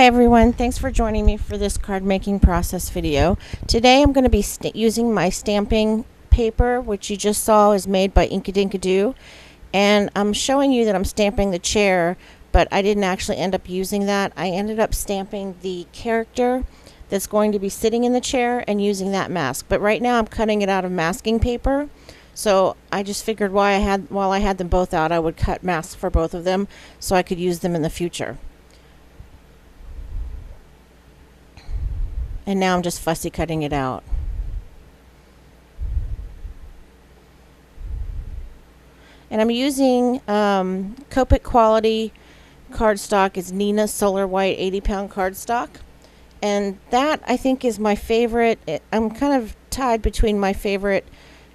Hi everyone, thanks for joining me for this card making process video. Today I'm going to be using my stamping paper, which you just saw is made by Inkadinkado, and I'm showing you that I'm stamping the chair, but I didn't actually end up using that. I ended up stamping the character that's going to be sitting in the chair and using that mask, but right now I'm cutting it out of masking paper. So I just figured while I had them both out, I would cut masks for both of them so I could use them in the future. And now I'm just fussy cutting it out. And I'm using Copic quality cardstock. It's Neenah Solar White 80-pound cardstock. And that, I think, is my favorite. I'm kind of tied between my favorite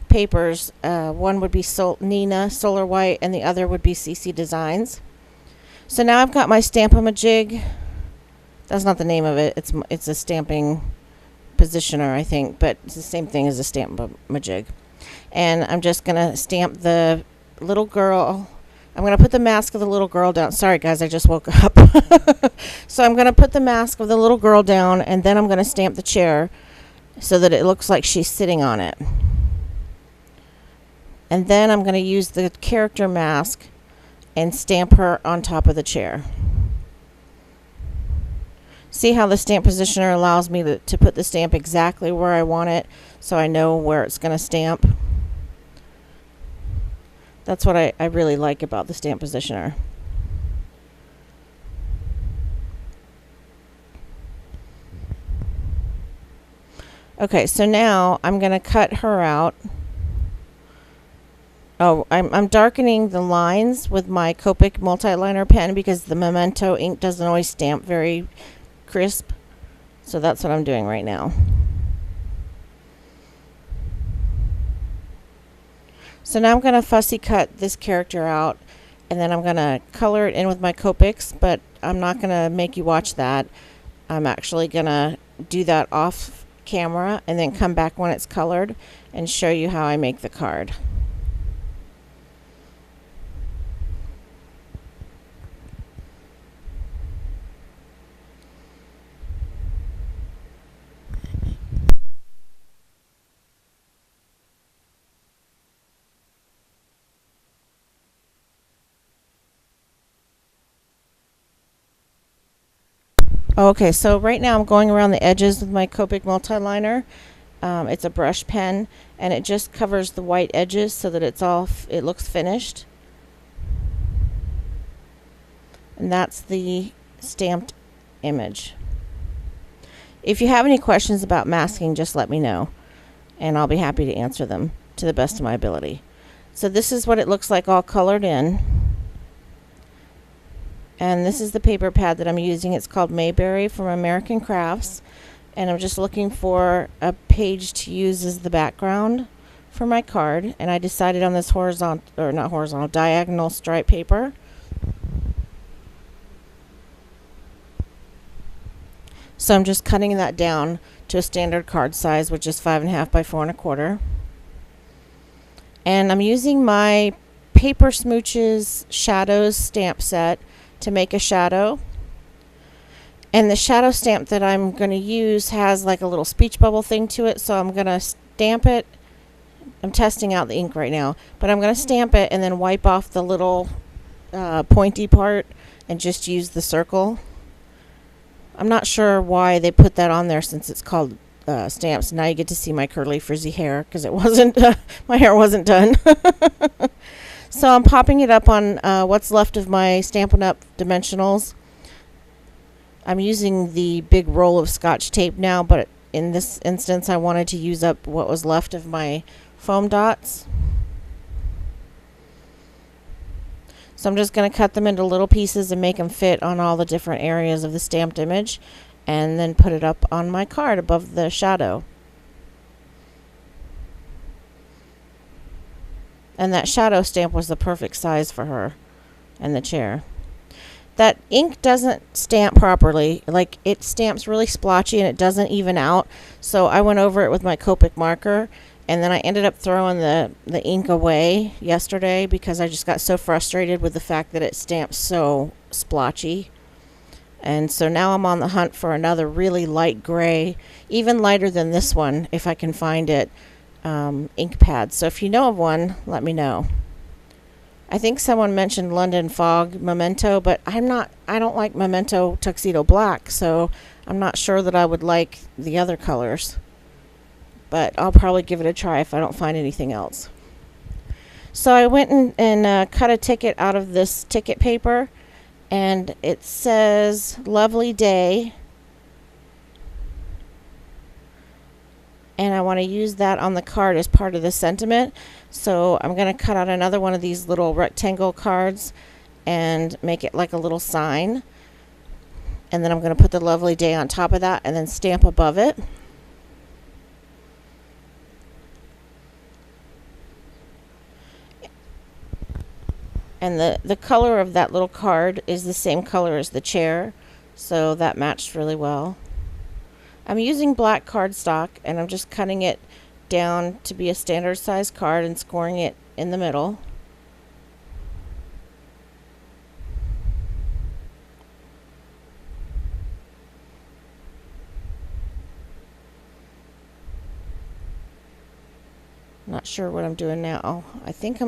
papers. One would be Neenah Solar White, and the other would be CC Designs. So now I've got my Stamp-A-Majig. That's not the name of it. It's a stamping positioner, I think, but it's the same thing as a Stamp-A-Majig. And I'm just going to stamp the little girl. I'm going to put the mask of the little girl down. Sorry, guys, I just woke up. So I'm going to put the mask of the little girl down, and then I'm going to stamp the chair so that it looks like she's sitting on it. And then I'm going to use the character mask and stamp her on top of the chair. See how the stamp positioner allows me to put the stamp exactly where I want it, so I know where it's going to stamp. That's what I really like about the stamp positioner. Okay, so now I'm going to cut her out. Oh, I'm darkening the lines with my Copic multi-liner pen because the Memento ink doesn't always stamp very crisp. So that's what I'm doing right now. So now I'm going to fussy cut this character out, and then I'm going to color it in with my Copics, but I'm not going to make you watch that. I'm actually going to do that off camera and then come back when it's colored and show you how I make the card. Okay, so right now I'm going around the edges with my Copic multi-liner. It's a brush pen, and it just covers the white edges so that it looks finished. And that's the stamped image. If you have any questions about masking, just let me know, and I'll be happy to answer them to the best of my ability. So this is what it looks like all colored in. And this is the paper pad that I'm using. It's called Mayberry from American Crafts. And I'm just looking for a page to use as the background for my card. And I decided on this diagonal stripe paper. So I'm just cutting that down to a standard card size, which is 5.5 by 4 1/4. And I'm using my Paper Smooches Shadows stamp set to make a shadow. And the shadow stamp that I'm going to use has like a little speech bubble thing to it, so I'm going to stamp it. I'm testing out the ink right now, but I'm going to stamp it and then wipe off the little pointy part and just use the circle. I'm not sure why they put that on there since it's called stamps. Now you get to see my curly frizzy hair because it wasn't my hair wasn't done. So I'm popping it up on what's left of my Stampin' Up! Dimensionals. I'm using the big roll of Scotch tape now, but in this instance I wanted to use up what was left of my foam dots. So I'm just going to cut them into little pieces and make them fit on all the different areas of the stamped image, and then put it up on my card above the shadow. And that shadow stamp was the perfect size for her and the chair. That ink doesn't stamp properly. Like, it stamps really splotchy and it doesn't even out. So I went over it with my Copic marker, and then I ended up throwing the ink away yesterday because I just got so frustrated with the fact that it stamps so splotchy. And so now I'm on the hunt for another really light gray, even lighter than this one, if I can find it, ink pad. So if you know of one, let me know. I think someone mentioned London Fog Memento, but I don't like Memento Tuxedo Black, so I'm not sure that I would like the other colors. But I'll probably give it a try if I don't find anything else. So I went and cut a ticket out of this ticket paper, and it says Lovely Day, and I want to use that on the card as part of the sentiment. So I'm going to cut out another one of these little rectangle cards and make it like a little sign, and then I'm going to put the Lovely Day on top of that and then stamp above it. And the color of that little card is the same color as the chair, so that matched really well. I'm using black cardstock, and I'm just cutting it down to be a standard size card and scoring it in the middle. Not sure what I'm doing now. I think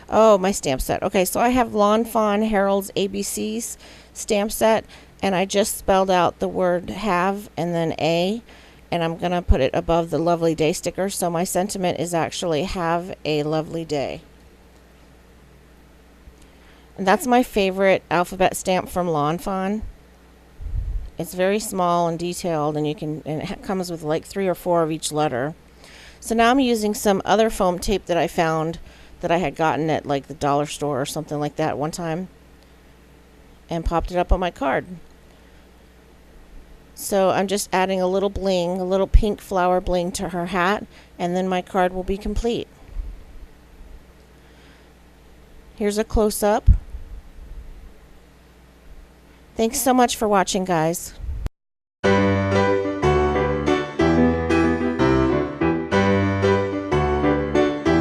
oh, my stamp set. Okay, so I have Lawn Fawn Herald's ABCs stamp set, and I just spelled out the word have and then A, and I'm going to put it above the Lovely Day sticker, so my sentiment is actually have a lovely day. And that's my favorite alphabet stamp from Lawn Fawn. It's very small and detailed, and it comes with like 3 or 4 of each letter. So now I'm using some other foam tape that I found that I had gotten at like the dollar store or something like that one time, and popped it up on my card. So I'm just adding a little bling, a little pink flower bling to her hat, and then my card will be complete. Here's a close-up. Thanks so much for watching, guys.